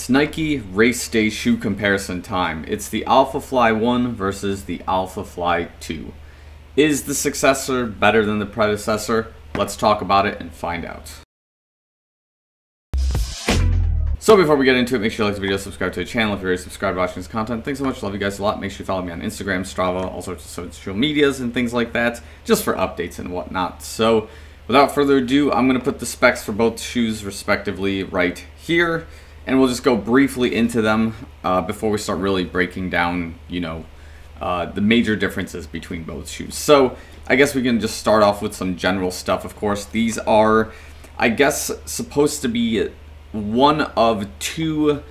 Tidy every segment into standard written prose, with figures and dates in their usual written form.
It's Nike race day shoe comparison time. It's the AlphaFly 1 versus the AlphaFly 2. Is the successor better than the predecessor? Let's talk about it and find out. So before we get into it, make sure you like the video, subscribe to the channel if you're already subscribed watching this content. Thanks so much, love you guys a lot. Make sure you follow me on Instagram, Strava, all sorts of social medias and things like that, just for updates and whatnot. So without further ado, I'm going to put the specs for both shoes respectively right here, and we'll just go briefly into them before we start really breaking down, the major differences between both shoes. So I guess we can just start off with some general stuff. Of course, these are, I guess, supposed to be one of two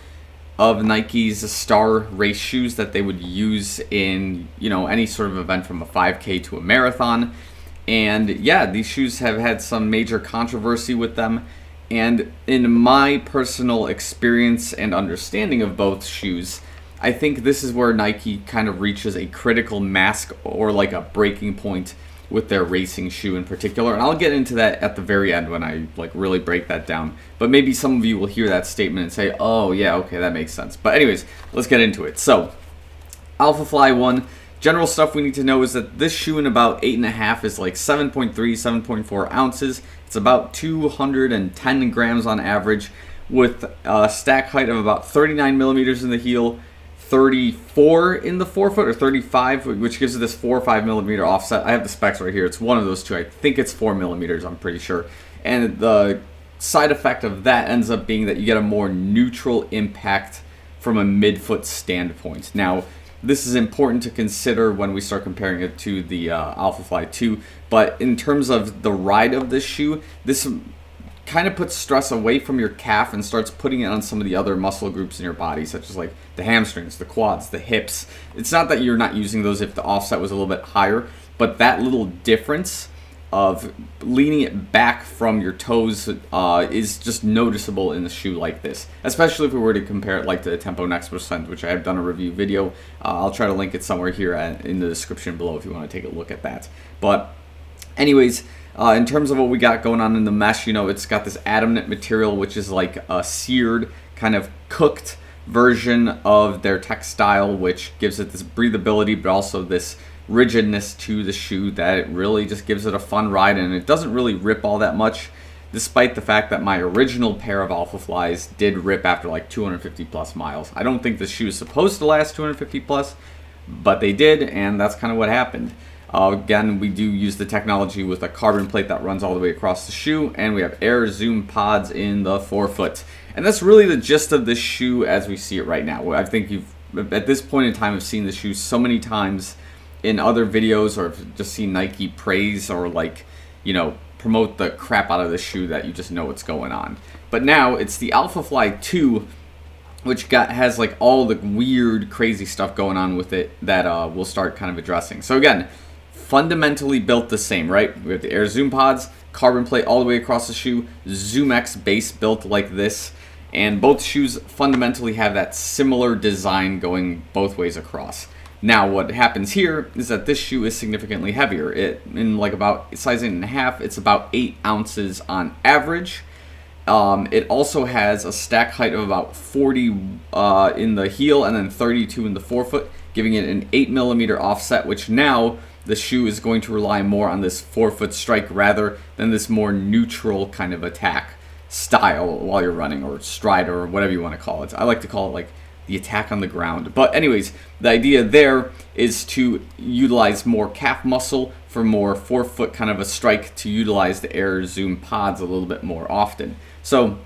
of Nike's star race shoes that they would use in, any sort of event from a 5K to a marathon. And yeah, these shoes have had some major controversy with them. And in my personal experience and understanding of both shoes, I think this is where Nike kind of reaches a critical mass or like a breaking point with their racing shoe in particular. And I'll get into that at the very end when I really break that down. But maybe some of you will hear that statement and say, oh yeah, okay, that makes sense. But anyways, let's get into it. So, AlphaFly 1, general stuff we need to know is that this shoe in about 8.5 is like 7.3, 7.4 ounces. It's about 210 grams on average, with a stack height of about 39 millimeters in the heel, 34 in the forefoot, or 35, which gives it this 4 or 5 millimeter offset. I have the specs right here. It's one of those two. I think it's 4 millimeters, I'm pretty sure. And the side effect of that ends up being that you get a more neutral impact from a midfoot standpoint. Now, this is important to consider when we start comparing it to the AlphaFly 2, but in terms of the ride of this shoe, this kind of puts stress away from your calf and starts putting it on some of the other muscle groups in your body, such as like the hamstrings, the quads, the hips. It's not that you're not using those if the offset was a little bit higher, but that little difference of leaning it back from your toes is just noticeable in a shoe like this, especially if we were to compare it like to the Tempo Next Percent, which I have done a review video. I'll try to link it somewhere here in the description below if you want to take a look at that. But anyways, in terms of what we got going on in the mesh, it's got this adamant material, which is like a seared, kind of cooked version of their textile, which gives it this breathability, but also this rigidness to the shoe that it really just gives it a fun ride, and it doesn't really rip all that much, despite the fact that my original pair of AlphaFlies did rip after like 250 plus miles. I don't think the shoe is supposed to last 250 plus, but they did, and that's kind of what happened. Again, we do use the technology with a carbon plate that runs all the way across the shoe, and we have air zoom pods in the forefoot. And that's really the gist of this shoe as we see it right now. I think you've, at this point in time, have seen the shoe so many times in other videos, or have just seen Nike praise or promote the crap out of the shoe that you just know what's going on. But now it's the AlphaFly 2, which has like all the weird, crazy stuff going on with it that we'll start kind of addressing. So again, fundamentally built the same, right? We have the air zoom pods, carbon plate all the way across the shoe, ZoomX base built like this, and both shoes fundamentally have that similar design going both ways across. Now, what happens here is that this shoe is significantly heavier. In like about size 8.5, it's about 8 ounces on average. It also has a stack height of about 40 in the heel and then 32 in the forefoot, giving it an 8 millimeter offset, which now the shoe is going to rely more on this forefoot strike rather than this more neutral kind of attack style while you're running, or stride, or whatever you want to call it. I like to call it like the attack on the ground. But anyways, the idea there is to utilize more calf muscle for more forefoot kind of a strike, to utilize the air zoom pods a little bit more often. So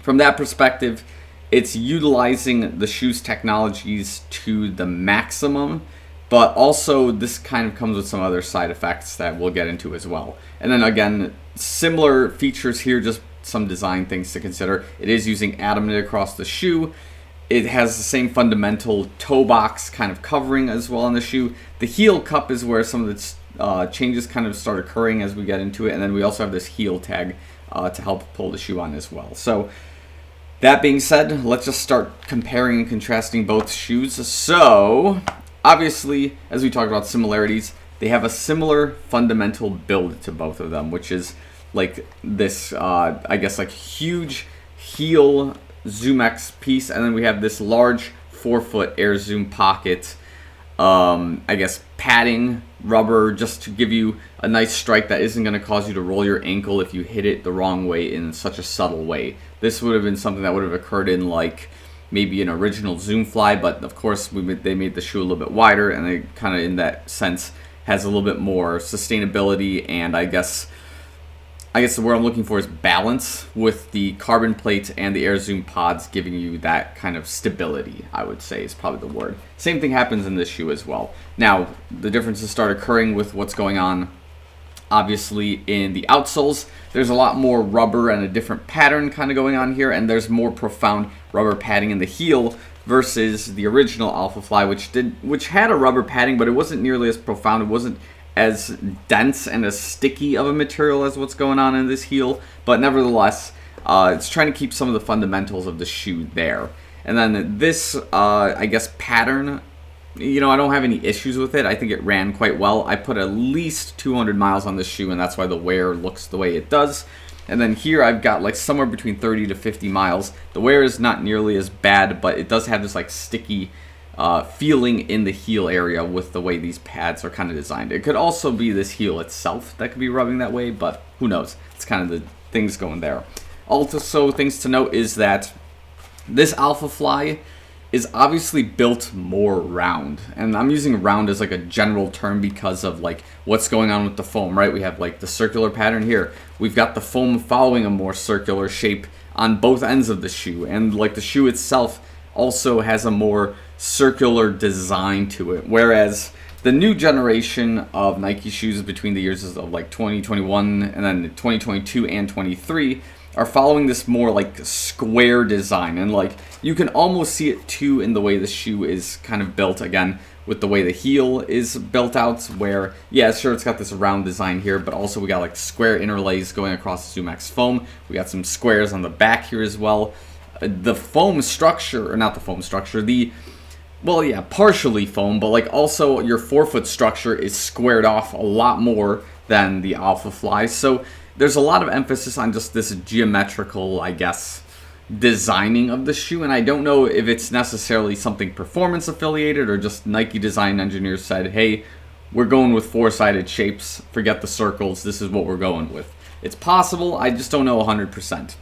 from that perspective, it's utilizing the shoe's technologies to the maximum, but also this kind of comes with some other side effects that we'll get into as well. And then again, similar features here, just some design things to consider. It is using adamant across the shoe. It has the same fundamental toe box kind of covering as well on the shoe. The heel cup is where some of the changes kind of start occurring as we get into it. And then we also have this heel tag to help pull the shoe on as well. So that being said, let's just start comparing and contrasting both shoes. So obviously, as we talked about similarities, they have a similar fundamental build to both of them, which is like this, I guess, like huge heel ZoomX piece, and then we have this large 4-foot Air Zoom pocket, I guess padding, rubber, just to give you a nice strike that isn't going to cause you to roll your ankle if you hit it the wrong way in such a subtle way. This would have been something that would have occurred in like maybe an original Zoomfly, but of course they made the shoe a little bit wider, and it kind of in that sense has a little bit more sustainability, and I guess the word I'm looking for is balance, with the carbon plate and the Air Zoom pods giving you that kind of stability, I would say is probably the word. Same thing happens in this shoe as well. Now, the differences start occurring with what's going on, obviously, in the outsoles. There's a lot more rubber and a different pattern kind of going on here, and there's more profound rubber padding in the heel versus the original AlphaFly, which had a rubber padding, but it wasn't nearly as profound. It wasn't as dense and as sticky of a material as what's going on in this heel, but nevertheless, it's trying to keep some of the fundamentals of the shoe there. And then this, I guess, pattern, you know, I don't have any issues with it. I think it ran quite well. I put at least 200 miles on this shoe, and that's why the wear looks the way it does. And then here I've got like somewhere between 30 to 50 miles. The wear is not nearly as bad, but it does have this like sticky feeling in the heel area with the way these pads are kind of designed. It could also be this heel itself that could be rubbing that way, but who knows? It's kind of the things going there. Also, things to note is that this AlphaFly is obviously built more round, and I'm using round as like a general term because of like what's going on with the foam, right? We have like the circular pattern here. We've got the foam following a more circular shape on both ends of the shoe, and like the shoe itself also has a more circular design to it, whereas the new generation of Nike shoes between the years of like 2021 and then 2022 and 23 are following this more like square design, and like you can almost see it too in the way the shoe is kind of built, again with the way the heel is built out, where yeah, sure, it's got this round design here, but also we got like square interlays going across the ZoomX foam. We got some squares on the back here as well. The foam structure, or not the foam structure, well, yeah, partially foam, but like also your forefoot structure is squared off a lot more than the AlphaFly. So there's a lot of emphasis on just this geometrical, I guess, designing of the shoe, and I don't know if it's necessarily something performance affiliated or just Nike design engineers said, hey, we're going with four-sided shapes, forget the circles, this is what we're going with. It's possible, I just don't know 100%.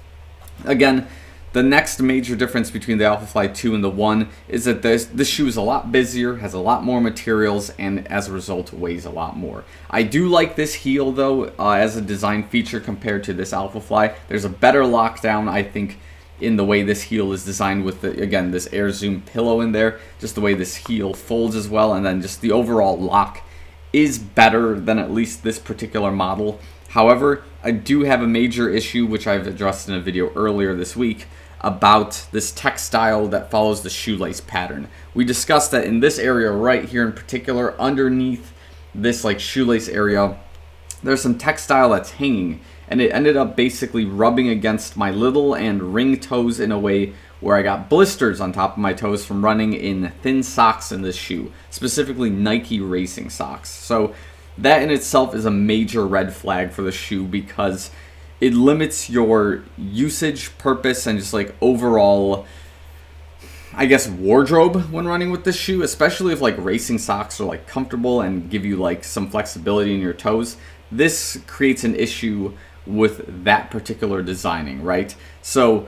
Again, the next major difference between the AlphaFly 2 and the 1 is that this shoe is a lot busier, has a lot more materials, and as a result weighs a lot more. I do like this heel though as a design feature compared to this AlphaFly. There's a better lockdown, I think, in the way this heel is designed with, again, this Air Zoom pillow in there, just the way this heel folds as well, and then just the overall lock is better than at least this particular model. However, I do have a major issue, which I've addressed in a video earlier this week, about this textile that follows the shoelace pattern. We discussed that in this area right here in particular, underneath this like shoelace area, there's some textile that's hanging, and it ended up basically rubbing against my little and ring toes in a way where I got blisters on top of my toes from running in thin socks in this shoe, specifically Nike racing socks. So that in itself is a major red flag for the shoe, because it limits your usage, purpose, and just like overall, I guess, wardrobe when running with this shoe, especially if like racing socks are like comfortable and give you like some flexibility in your toes. This creates an issue with that particular designing, right? So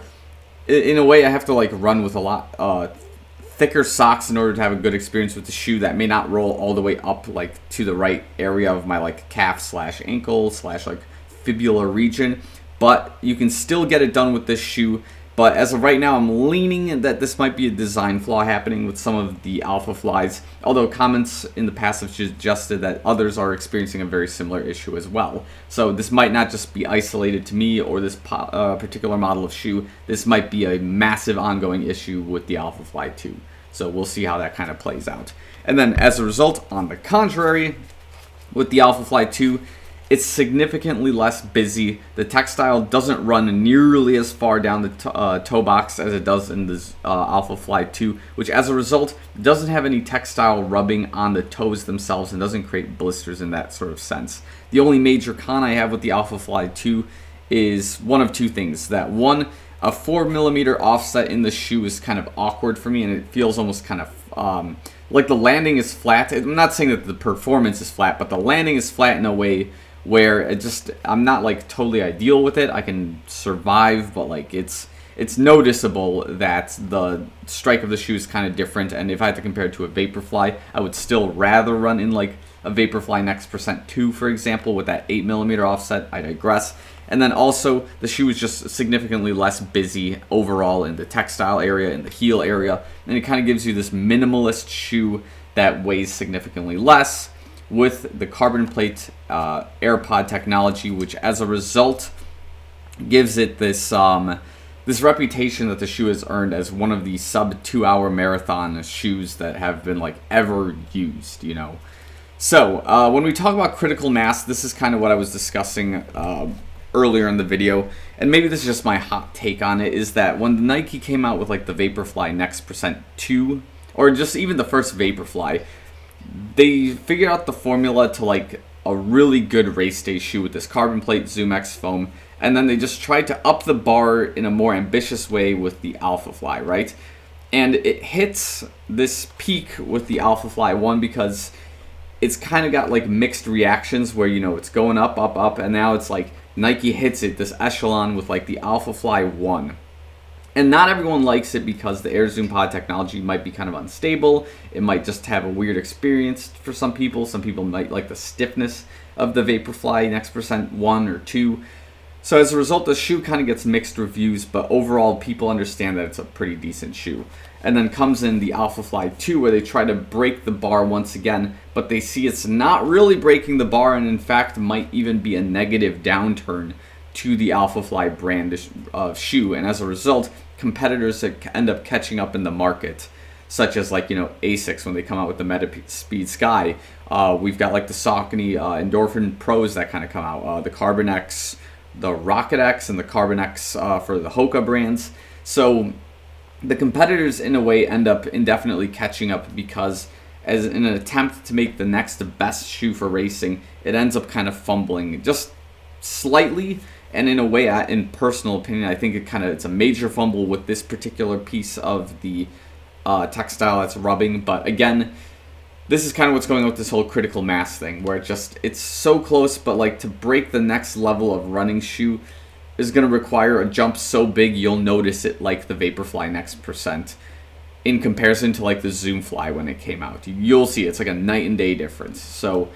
in a way, I have to like run with a lot thicker socks in order to have a good experience with the shoe that may not roll all the way up like to the right area of my like calf slash ankle slash like fibula region, but you can still get it done with this shoe. But as of right now, I'm leaning that this might be a design flaw happening with some of the AlphaFlies, although comments in the past have suggested that others are experiencing a very similar issue as well. So this might not just be isolated to me or this particular model of shoe. This might be a massive ongoing issue with the AlphaFly 2. So we'll see how that kind of plays out. And then as a result, on the contrary, with the AlphaFly 2, it's significantly less busy. The textile doesn't run nearly as far down the toe box as it does in this AlphaFly 2, which as a result doesn't have any textile rubbing on the toes themselves and doesn't create blisters in that sort of sense. The only major con I have with the AlphaFly 2 is one of two things. That one, a 4mm offset in the shoe is kind of awkward for me, and it feels almost kind of like the landing is flat. I'm not saying that the performance is flat, but the landing is flat in a way where I'm not like totally ideal with it. I can survive, but like it's noticeable that the strike of the shoe is kind of different. And if I had to compare it to a Vaporfly, I would still rather run in like a Vaporfly Next Percent 2, for example, with that 8mm offset. I digress. And then also, the shoe is just significantly less busy overall in the textile area, in the heel area, and it kind of gives you this minimalist shoe that weighs significantly less with the carbon plate AirPod technology, which as a result gives it this this reputation that the shoe has earned as one of the sub 2-hour marathon shoes that have been like ever used, you know. So when we talk about critical mass, this is kind of what I was discussing earlier in the video, and maybe this is just my hot take on it, is that when Nike came out with like the Vaporfly Next Percent 2, or just even the first Vaporfly, they figured out the formula to like a really good race day shoe with this carbon plate Zoom X foam, and then they just tried to up the bar in a more ambitious way with the AlphaFly, right? And it hits this peak with the AlphaFly 1 because it's kind of got like mixed reactions where, you know, it's going up, up, up, and now it's like Nike hits it, this echelon, with like the AlphaFly 1. And not everyone likes it because the Air Zoom Pod technology might be kind of unstable. It might just have a weird experience for some people. Some people might like the stiffness of the Vaporfly Next Percent 1 or 2. So as a result, the shoe kind of gets mixed reviews, but overall people understand that it's a pretty decent shoe. And then comes in the AlphaFly 2, where they try to break the bar once again, but they see it's not really breaking the bar, and in fact might even be a negative downturn to the AlphaFly brand shoe. And as a result, competitors that end up catching up in the market, such as like, you know, Asics when they come out with the Metaspeed Sky. We've got like the Saucony Endorphin Pros that kind of come out, the Carbon X, the Rocket X, and the Carbon X for the Hoka brands. So the competitors in a way end up indefinitely catching up because as in an attempt to make the next best shoe for racing, it ends up kind of fumbling just slightly. And in a way, in personal opinion, I think it's a major fumble with this particular piece of the textile that's rubbing. But again, this is kind of what's going on with this whole critical mass thing, where it's so close, but like to break the next level of running shoe is going to require a jump so big you'll notice it, like the Vaporfly Next Percent, in comparison to like the Zoom Fly when it came out. You'll see it's like a night and day difference. So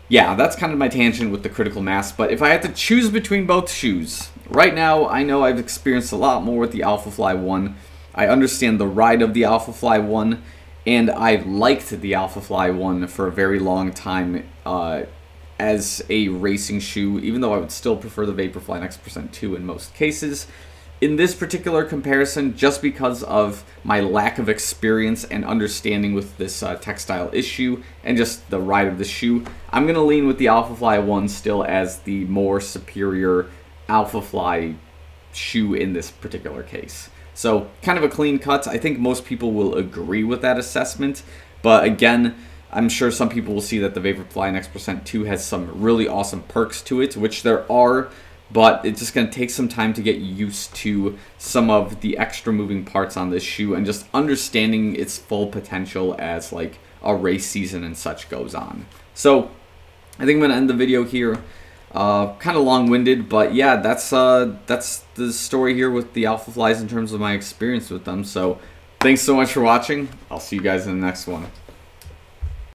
yeah, that's kind of my tangent with the critical mass. But if I had to choose between both shoes, right now I know I've experienced a lot more with the AlphaFly 1. I understand the ride of the AlphaFly 1, and I've liked the AlphaFly 1 for a very long time as a racing shoe, even though I would still prefer the Vaporfly Next Percent 2 in most cases. In this particular comparison, just because of my lack of experience and understanding with this textile issue and just the ride of the shoe, I'm going to lean with the AlphaFly 1 still as the more superior AlphaFly shoe in this particular case. So kind of a clean cut. I think most people will agree with that assessment, but again, I'm sure some people will see that the Vaporfly Next Percent 2 has some really awesome perks to it, which there are, but it's just going to take some time to get used to some of the extra moving parts on this shoe and just understanding its full potential as like a race season and such goes on. So I think I'm going to end the video here. Kind of long-winded, but yeah, that's the story here with the AlphaFlies in terms of my experience with them. So thanks so much for watching. I'll see you guys in the next one.